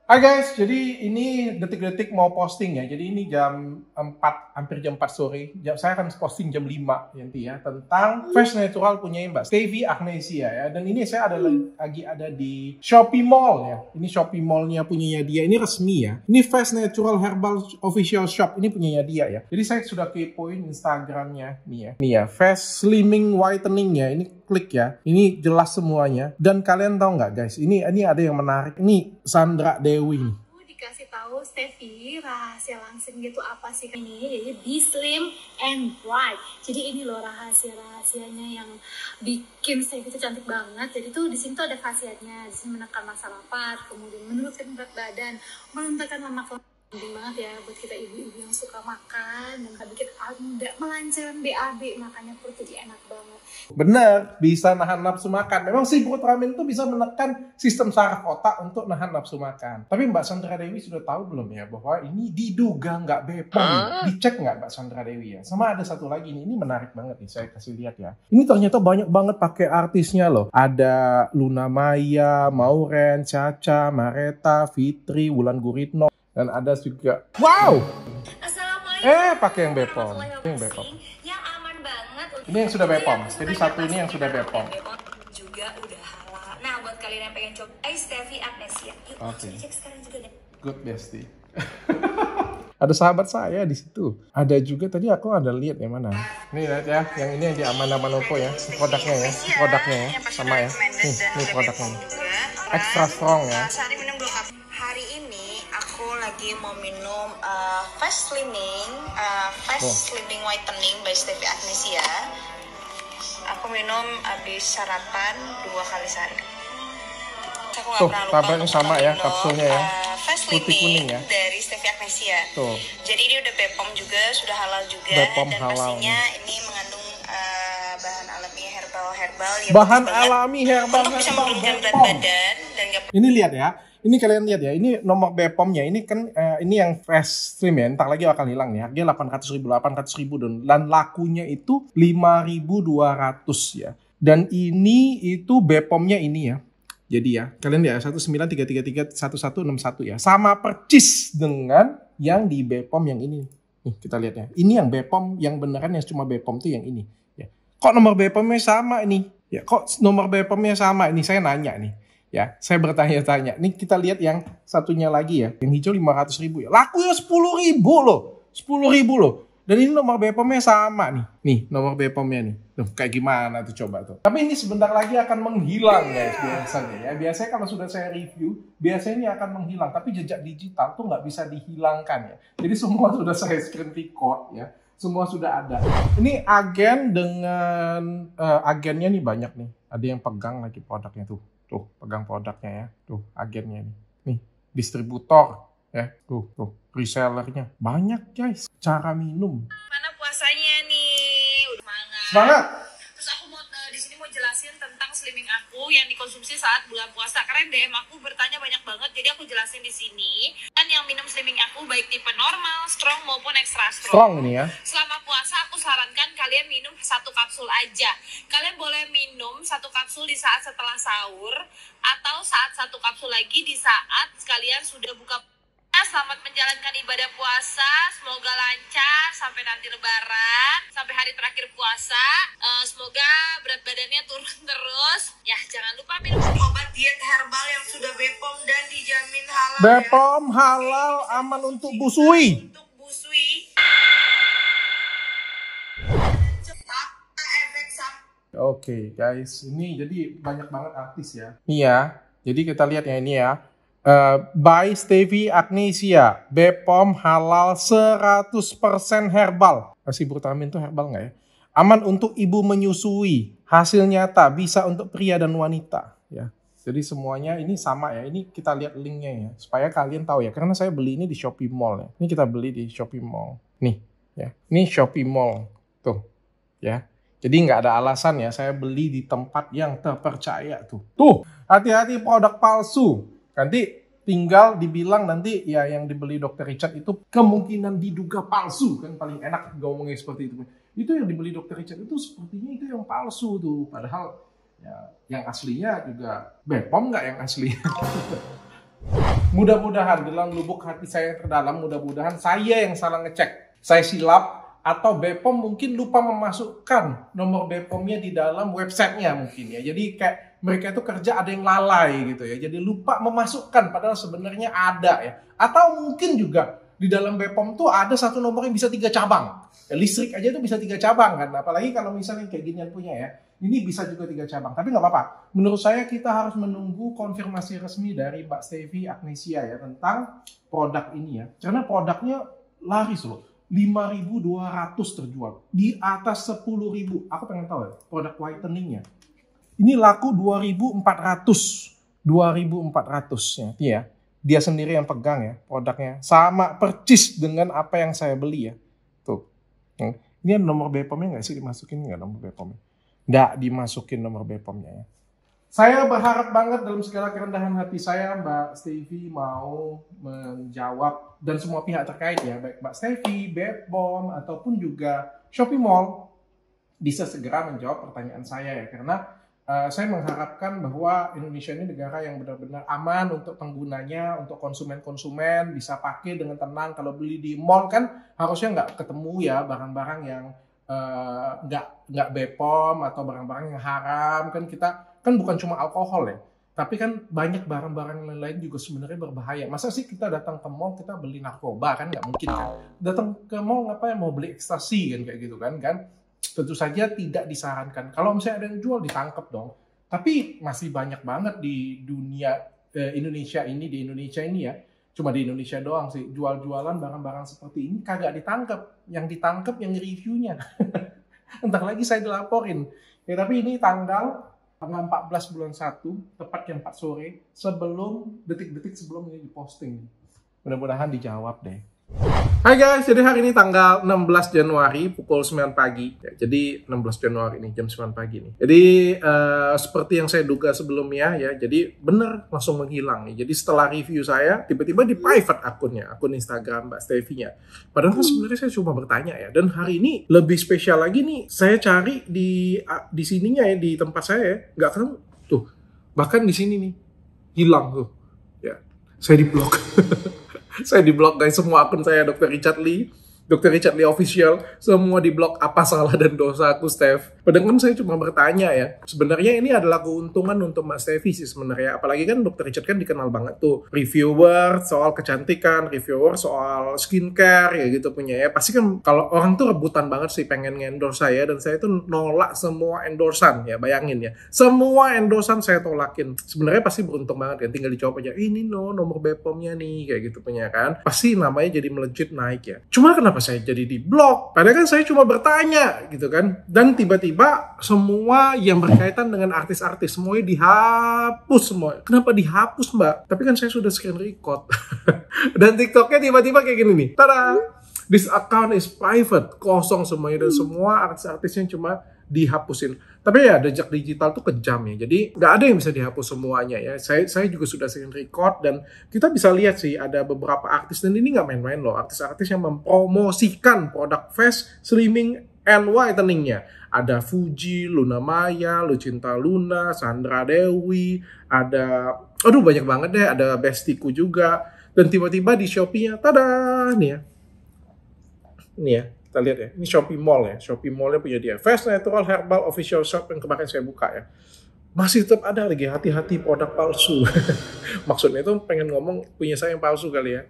Hai guys, jadi ini detik-detik mau posting ya. Jadi ini jam 4, hampir jam 4 sore. Saya akan posting jam 5 nanti ya tentang Fresh Natural punya Mbak Stevie Agnesia ya. Dan ini saya lagi ada di Shopee Mall ya. Ini Shopee Mall-nya punyanya dia. Ini resmi ya. Ini Fresh Natural Herbal Official Shop. Ini punyanya dia ya. Jadi saya sudah kepoin Instagramnya nih ya. Nih ya, Fresh Slimming Whitening ya. Ini klik ya. Ini jelas semuanya. Dan kalian tahu nggak guys? Ini ada yang menarik. Ini Sandra Dewi. Aku dikasih tahu Stevie rahasia langsing gitu apa sih ini? Jadi Be Slim and Bright. Jadi ini loh rahasianya yang bikin Stevie itu cantik banget. Jadi tuh di sini tuh ada khasiatnya. Di sini menekan masa lapar, kemudian menurunkan berat badan, menurunkan lemak. Penting banget ya buat kita ibu-ibu yang suka makan dan gak bikin anda melancaran BAB, makanya perut jadi enak banget. Bener, bisa nahan nafsu makan. Memang si perut ramen itu bisa menekan sistem saraf otak untuk nahan nafsu makan. Tapi Mbak Sandra Dewi sudah tahu belum ya bahwa ini diduga nggak BPOM? Dicek nggak Mbak Sandra Dewi ya? Sama ada satu lagi nih, ini menarik banget nih, saya kasih lihat ya. Ini ternyata banyak banget pakai artisnya loh. Ada Luna Maya, Mauren, Caca, Mareta, Fitri, Wulan Guritno. Dan ada juga, wow! Assalamualaikum. Pakai yang BPOM. Yang BPOM. Yang aman banget. Ini yang sudah BPOM. Jadi satu ini yang sudah BPOM. Juga udah halal. Nah, buat kalian yang pengen coba Stevie Agnesia, yuk cek sekarang juga deh. Good bestie. Ada sahabat saya di situ. Ada juga tadi aku ada lihat yang mana. Nih lihat ya, yang ini yang di Aman Opo ya. Produknya ya, produknya ya, sama ya. Nih produknya. Extra strong ya. Hari ini aku lagi mau minum Fresh Slimming Whitening by Stevie Agnesia. Aku minum habis sarapan 2 kali sehari. Tuh, tabelnya sama ya, kapsulnya ya. Putih kuning ya. Dari Stevie Agnesia. Tuh. Jadi ini udah BPOM juga, sudah halal juga. BPOM dan halal. pastinya ini mengandung bahan alami herbal ya. Bahan alami herbal. Untuk bisa menurunkan berat badan dan ini lihat ya. Ini kalian lihat ya, ini nomor BPOM-nya, ini kan ini yang Fresh Slim ya, entar lagi akan hilang nih, harganya 800.000 dan lakunya itu 5.200 ya. Dan ini itu BPOM-nya ini ya. Jadi ya, kalian lihat 193331161 ya. Sama percis dengan yang di BPOM yang ini. Nih, kita lihat ya. Ini yang BPOM yang beneran yang cuma BPOM tuh yang ini ya. Kok nomor BPOM-nya sama ini? Ya, kok nomor BPOM-nya sama? Ini saya nanya nih. Ya, saya bertanya-tanya. Nih kita lihat yang satunya lagi ya. Yang hijau 500.000 ya. Lakunya 10.000 loh. 10.000 loh. Dan ini nomor BPOM-nya sama nih. Nih, nomor BPOM-nya nih. Tuh, kayak gimana tuh coba tuh. Tapi ini sebentar lagi akan menghilang guys biasanya ya. Biasanya kalau sudah saya review, biasanya ini akan menghilang. Tapi jejak digital tuh nggak bisa dihilangkan ya. Jadi semua sudah saya screen record ya. Semua sudah ada. Ini agen dengan agennya nih banyak nih. Ada yang pegang lagi produknya tuh. Tuh, pegang produknya ya. Tuh, agennya nih. Nih, distributor ya. Tuh, resellernya. Banyak guys. Cara minum. Mana puasanya nih? Udah Semangat. Terus aku mau di sini mau jelasin tentang slimming aku yang dikonsumsi saat bulan puasa. Karena DM aku bertanya banyak banget, jadi aku jelasin di sini. Dan yang minum slimming aku baik tipe normal, strong maupun extra strong. Strong ini ya. Selama puasa aku sarankan kalian minum 1 kapsul aja. Kalian boleh minum 1 kapsul di saat setelah sahur atau saat 1 kapsul lagi di saat kalian sudah buka. Selamat menjalankan ibadah puasa, semoga lancar sampai nanti lebaran, sampai hari terakhir puasa. Semoga berat badannya turun terus. Ya, jangan lupa minum obat diet herbal yang sudah BPOM dan dijamin halal. BPOM halal, aman untuk busui. Oke guys, ini jadi banyak banget artis ya. Nih ya, jadi kita lihat ya ini ya. By Stevie Agnesia, BPOM halal 100% herbal. Sibutramine itu herbal nggak ya? Aman untuk ibu menyusui. Hasil nyata bisa untuk pria dan wanita. Ya, jadi semuanya ini sama ya. Ini kita lihat linknya ya, supaya kalian tahu ya. Karena saya beli ini di Shopee Mall ya. Ini kita beli di Shopee Mall. Nih, ya. Ini Shopee Mall. Tuh, ya. Jadi nggak ada alasan ya. Saya beli di tempat yang terpercaya tuh. Tuh, hati-hati produk palsu. Nanti tinggal dibilang nanti ya yang dibeli Dr. Richard itu kemungkinan diduga palsu. Kan paling enak ngomongnya seperti itu. Itu yang dibeli Dr. Richard itu sepertinya itu yang palsu tuh. Padahal ya yang aslinya juga BPOM nggak yang asli. Mudah-mudahan dalam lubuk hati saya yang terdalam, mudah-mudahan saya yang salah ngecek. Saya silap atau BPOM mungkin lupa memasukkan nomor BPOM-nya di dalam websitenya mungkin ya. Jadi kayak mereka itu kerja ada yang lalai gitu ya. Jadi lupa memasukkan padahal sebenarnya ada ya. Atau mungkin juga di dalam BPOM tuh ada satu nomor yang bisa 3 cabang. Ya, listrik aja itu bisa 3 cabang kan. Apalagi kalau misalnya kayak ginian punya ya. Ini bisa juga 3 cabang. Tapi nggak apa-apa. Menurut saya kita harus menunggu konfirmasi resmi dari Mbak Stevi Agnesia ya tentang produk ini ya. Karena produknya laris loh. 5.200 terjual. Di atas 10.000. Aku pengen tahu ya produk whiteningnya. Ini laku 2.400. 2.400 ya. Iya. Dia sendiri yang pegang ya produknya. Sama percis dengan apa yang saya beli ya. Tuh. Ini nomor BPOM-nya nggak sih dimasukin? Nggak nomor BPOM-nya? Nggak dimasukin nomor BPOM-nya ya. Saya berharap banget dalam segala kerendahan hati saya Mbak Stevi mau menjawab dan semua pihak terkait ya. Baik Mbak Stevi, BPOM, ataupun juga Shopee Mall bisa segera menjawab pertanyaan saya ya. Karena saya mengharapkan bahwa Indonesia ini negara yang benar-benar aman untuk penggunanya, untuk konsumen-konsumen bisa pakai dengan tenang. Kalau beli di mall kan harusnya nggak ketemu ya barang-barang yang nggak BPOM atau barang-barang yang haram. Kan kita kan bukan cuma alkohol ya, tapi kan banyak barang-barang lain juga sebenarnya berbahaya. Masa sih kita datang ke mall kita beli narkoba, kan nggak mungkin kan. Datang ke mall ngapain, mau beli ekstasi kan kayak gitu kan. Tentu saja tidak disarankan. Kalau misalnya ada yang jual, ditangkap dong. Tapi masih banyak banget di dunia Indonesia ini ya. Cuma di Indonesia doang sih. Jual-jualan barang-barang seperti ini kagak ditangkap. Yang ditangkap yang reviewnya. Entar lagi saya dilaporin. Ya, tapi ini tanggal 14 bulan 1, tepat jam 4 sore, detik-detik sebelum ini diposting. Mudah-mudahan dijawab deh. Hai guys, jadi hari ini tanggal 16 Januari pukul 9 pagi. Ya, jadi 16 Januari ini jam 9 pagi nih. Jadi seperti yang saya duga sebelumnya ya, jadi bener langsung menghilang nih. Jadi setelah review saya, tiba-tiba di private akunnya, akun Instagram Mbak Stevi-nya. Padahal kan sebenarnya saya cuma bertanya ya. Dan hari ini lebih spesial lagi nih, saya cari di sininya ya, di tempat saya ya, nggak ketemu. Tuh, bahkan di sini nih, hilang tuh. Ya, saya di-blok. Saya di-blok guys, semua akun saya Dr. Richard Lee Official, semua di-blok. Apa salah dan dosa aku, Steph? Padahal kan saya cuma bertanya ya. Sebenarnya ini adalah keuntungan untuk Mbak Stevi sih sebenarnya. Apalagi kan Dr. Richard kan dikenal banget tuh. Reviewer soal kecantikan, reviewer soal skincare ya gitu punya ya. Pasti kan kalau orang tuh rebutan banget sih pengen endorse saya. Dan saya tuh nolak semua endorsan ya, bayangin ya. Semua endorsan saya tolakin. Sebenarnya pasti beruntung banget kan. Tinggal dijawab aja, ini nomor BPOM-nya nih kayak gitu punya kan. Pasti namanya jadi melejit naik ya. Cuma kenapa saya jadi di-blok? Padahal kan saya cuma bertanya gitu kan. Dan tiba-tiba semua yang berkaitan dengan artis-artis semuanya dihapus semua. Kenapa dihapus Mbak? Tapi kan saya sudah screen record. Dan TikToknya tiba-tiba kayak gini nih. Tada! This account is private. Kosong semuanya. Dan semua artis-artisnya cuma dihapusin. Tapi ya jejak digital tuh kejam ya. Jadi nggak ada yang bisa dihapus semuanya ya. Saya juga sudah sering record dan kita bisa lihat sih ada beberapa artis dan ini nggak main-main loh. Artis-artis yang mempromosikan produk face slimming and whiteningnya. Ada Fuji, Luna Maya, Lucinta Luna, Sandra Dewi, ada banyak banget deh. Ada Bestiku juga. Dan tiba-tiba di Shopee-nya, tada nih ya. Ini ya. Kita lihat ya, ini Shopee Mall ya. Shopee Mall-nya punya dia. Fast Natural Herbal Official Shop yang kemarin saya buka ya. Masih tetap ada lagi, hati-hati produk palsu. Maksudnya itu pengen ngomong punya saya yang palsu kali ya.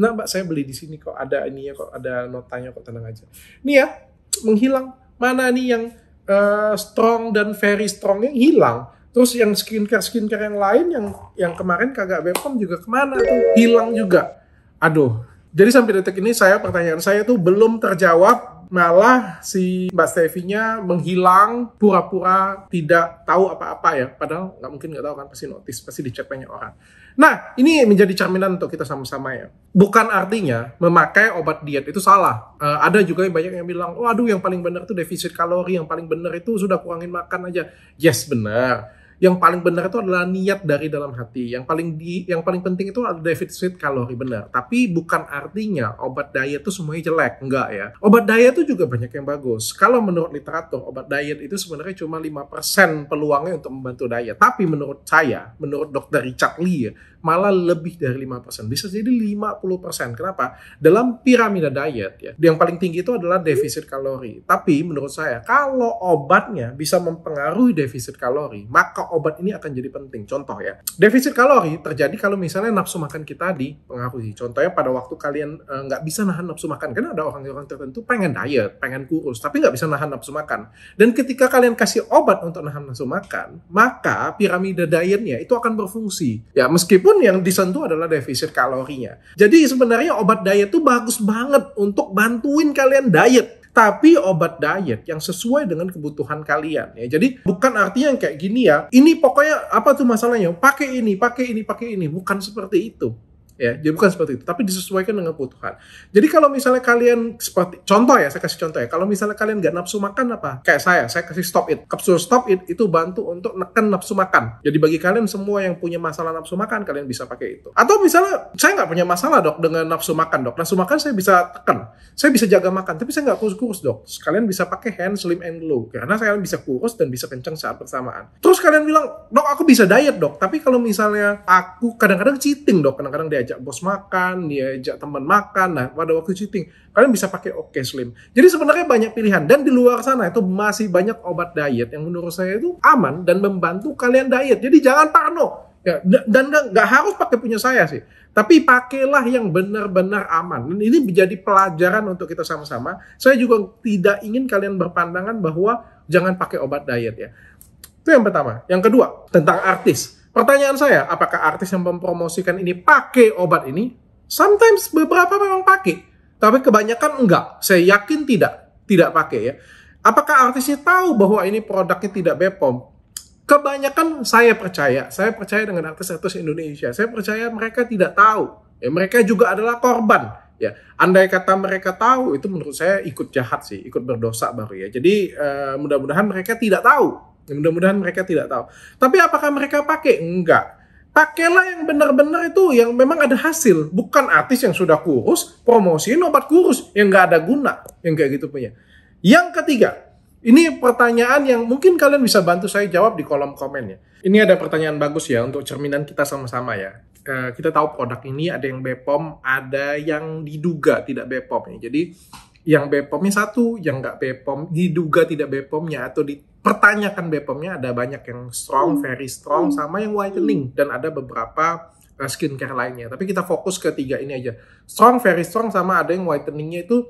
Nah Mbak, saya beli di sini kok ada ininya, kok ada notanya, kok tenang aja. Ini ya, menghilang. Mana nih yang strong dan very strong yang hilang. Terus yang skincare yang lain yang kemarin kagak BPOM juga kemana tuh? Hilang juga. Aduh. Jadi sampai detik ini pertanyaan saya tuh belum terjawab, malah si Mbak Stevi-nya menghilang, pura-pura tidak tahu apa-apa ya. Padahal nggak tahu kan, pasti notice, pasti dicek banyak orang. Nah, ini menjadi cerminan untuk kita sama-sama ya. Bukan artinya memakai obat diet itu salah. Ada juga yang banyak yang bilang, waduh yang paling benar itu defisit kalori, yang paling benar itu sudah kurangin makan aja. Yes, benar. Yang paling benar itu adalah niat dari dalam hati. Yang paling penting itu adalah defisit kalori, benar. Tapi bukan artinya obat diet itu semuanya jelek, enggak ya. Obat diet itu juga banyak yang bagus. Kalau menurut literatur, obat diet itu sebenarnya cuma 5% peluangnya untuk membantu diet. Tapi menurut saya, menurut Dr. Richard Lee ya, malah lebih dari 5%. Bisa jadi 50%. Kenapa? Dalam piramida diet ya, yang paling tinggi itu adalah defisit kalori. Tapi menurut saya, kalau obatnya bisa mempengaruhi defisit kalori, maka obat ini akan jadi penting. Contoh ya, defisit kalori terjadi kalau misalnya nafsu makan kita dipengaruhi. Contohnya pada waktu kalian nggak bisa nahan nafsu makan. Karena ada orang-orang tertentu pengen diet, pengen kurus, tapi nggak bisa nahan nafsu makan. Dan ketika kalian kasih obat untuk nahan nafsu makan, maka piramida dietnya itu akan berfungsi. Ya, meskipun yang disentuh adalah defisit kalorinya. Jadi sebenarnya obat diet itu bagus banget untuk bantuin kalian diet. Tapi obat diet yang sesuai dengan kebutuhan kalian ya. Jadi bukan artinya yang kayak gini ya. Ini pokoknya apa tuh masalahnya? Pakai ini. Bukan seperti itu. Ya, jadi bukan seperti itu, tapi disesuaikan dengan kebutuhan. Jadi kalau misalnya kalian seperti contoh ya, saya kasih contoh ya. Kalau misalnya kalian nggak nafsu makan apa? Kayak saya kasih Stop It. Kapsul Stop It itu bantu untuk neken nafsu makan. Jadi bagi kalian semua yang punya masalah nafsu makan, kalian bisa pakai itu. Atau misalnya saya nggak punya masalah dok dengan nafsu makan dok. Nafsu makan saya bisa tekan, saya bisa jaga makan, tapi saya nggak kurus-kurus dok. Kalian bisa pakai Hand Slim and Glow karena saya bisa kurus dan bisa kencang saat bersamaan. Terus kalian bilang, dok aku bisa diet dok, tapi kalau misalnya aku kadang-kadang cheating dok, kadang-kadang diajak bos makan, diajak teman makan, nah pada waktu cheating, kalian bisa pakai OK Slim. Jadi sebenarnya banyak pilihan, dan di luar sana itu masih banyak obat diet yang menurut saya itu aman dan membantu kalian diet. Jadi jangan parno, ya, dan nggak harus pakai punya saya sih, tapi pakailah yang benar-benar aman. Dan ini menjadi pelajaran untuk kita sama-sama. Saya juga tidak ingin kalian berpandangan bahwa jangan pakai obat diet ya. Itu yang pertama. Yang kedua, tentang artis. Pertanyaan saya, apakah artis yang mempromosikan ini pakai obat ini? Sometimes beberapa memang pakai, tapi kebanyakan enggak. Saya yakin tidak pakai ya. Apakah artisnya tahu bahwa ini produknya tidak BPOM? Kebanyakan saya percaya dengan artis-artis Indonesia. Saya percaya mereka tidak tahu. Ya, mereka juga adalah korban. Ya, andai kata mereka tahu, itu menurut saya ikut jahat sih, ikut berdosa baru ya. Jadi mudah-mudahan mereka tidak tahu. Tapi apakah mereka pakai? Enggak. Pakailah yang benar-benar itu yang memang ada hasil. Bukan artis yang sudah kurus, promosiin obat kurus yang nggak ada guna. Yang kayak gitu punya. Yang ketiga, ini pertanyaan yang mungkin kalian bisa bantu saya jawab di kolom komen ya. Ini ada pertanyaan bagus ya untuk cerminan kita sama-sama ya. Kita tahu produk ini ada yang BPOM, ada yang diduga tidak BPOM ya. Jadi yang BPOM-nya satu, yang nggak BPOM, diduga tidak BPOM-nya atau dipertanyakan BPOM-nya ada banyak yang strong, very strong, sama yang whitening, dan ada beberapa skincare lainnya. Tapi kita fokus ke tiga ini aja. Strong, very strong, sama ada yang whitening-nya itu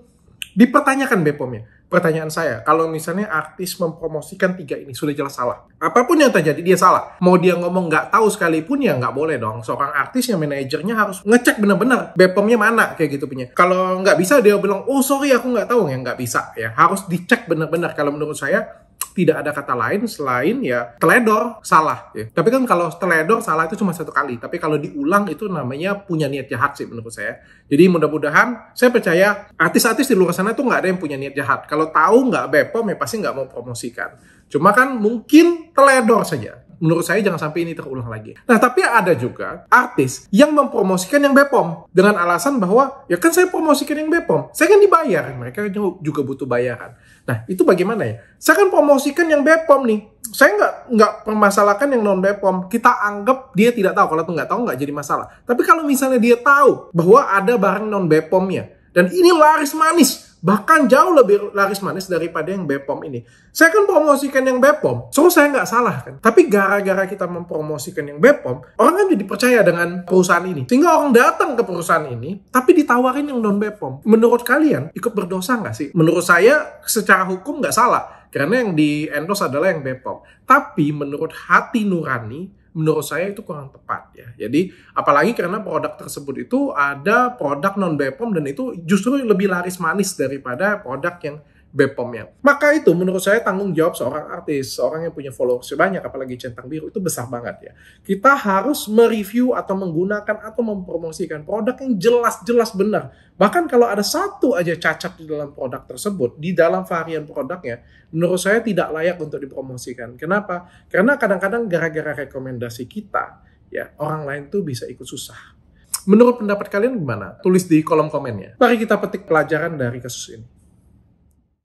dipertanyakan BPOM-nya. Pertanyaan saya, kalau misalnya artis mempromosikan tiga ini sudah jelas salah. Apapun yang terjadi dia salah. Mau dia ngomong nggak tahu sekalipun ya nggak boleh dong. Seorang artis yang manajernya harus ngecek benar-benar BPOM-nya mana kayak gitu punya. Kalau nggak bisa dia bilang, oh sorry aku nggak tahu, ya nggak bisa ya. Harus dicek benar-benar. Kalau menurut saya tidak ada kata lain selain ya teledor salah ya. Tapi kan kalau teledor salah itu cuma satu kali. Tapi kalau diulang itu namanya punya niat jahat sih menurut saya. Jadi mudah-mudahan saya percaya artis-artis di luar sana tuh nggak ada yang punya niat jahat. Kalau tahu nggak BPOM ya pasti nggak mau promosikan. Cuma kan mungkin teledor saja. Menurut saya jangan sampai ini terulang lagi. Nah, tapi ada juga artis yang mempromosikan yang BPOM dengan alasan bahwa ya kan saya promosikan yang BPOM, saya kan dibayar, mereka juga butuh bayaran. Nah, itu bagaimana ya? Saya kan promosikan yang BPOM nih. Saya nggak permasalahkan yang non BPOM. Kita anggap dia tidak tahu. Kalau nggak tahu nggak jadi masalah. Tapi kalau misalnya dia tahu bahwa ada barang non BPOM-nya dan ini laris manis, bahkan jauh lebih laris manis daripada yang BPOM ini, saya kan promosikan yang BPOM, so saya nggak salah kan. Tapi gara-gara kita mempromosikan yang BPOM, orang kan jadi percaya dengan perusahaan ini, sehingga orang datang ke perusahaan ini tapi ditawarin yang non BPOM. Menurut kalian ikut berdosa nggak sih? Menurut saya secara hukum nggak salah, karena yang di endorse adalah yang BPOM. Tapi menurut hati nurani, menurut saya itu kurang tepat ya. Jadi apalagi karena produk tersebut itu ada produk non BPOM dan itu justru lebih laris manis daripada produk yang BPOM-nya. Maka itu menurut saya tanggung jawab seorang artis, seorang yang punya followers banyak, apalagi centang biru, itu besar banget ya. Kita harus mereview atau menggunakan atau mempromosikan produk yang jelas-jelas benar. Bahkan kalau ada satu aja cacat di dalam produk tersebut, di dalam varian produknya, menurut saya tidak layak untuk dipromosikan. Kenapa? Karena kadang-kadang gara-gara rekomendasi kita, ya orang lain tuh bisa ikut susah. Menurut pendapat kalian gimana? Tulis di kolom komennya. Mari kita petik pelajaran dari kasus ini.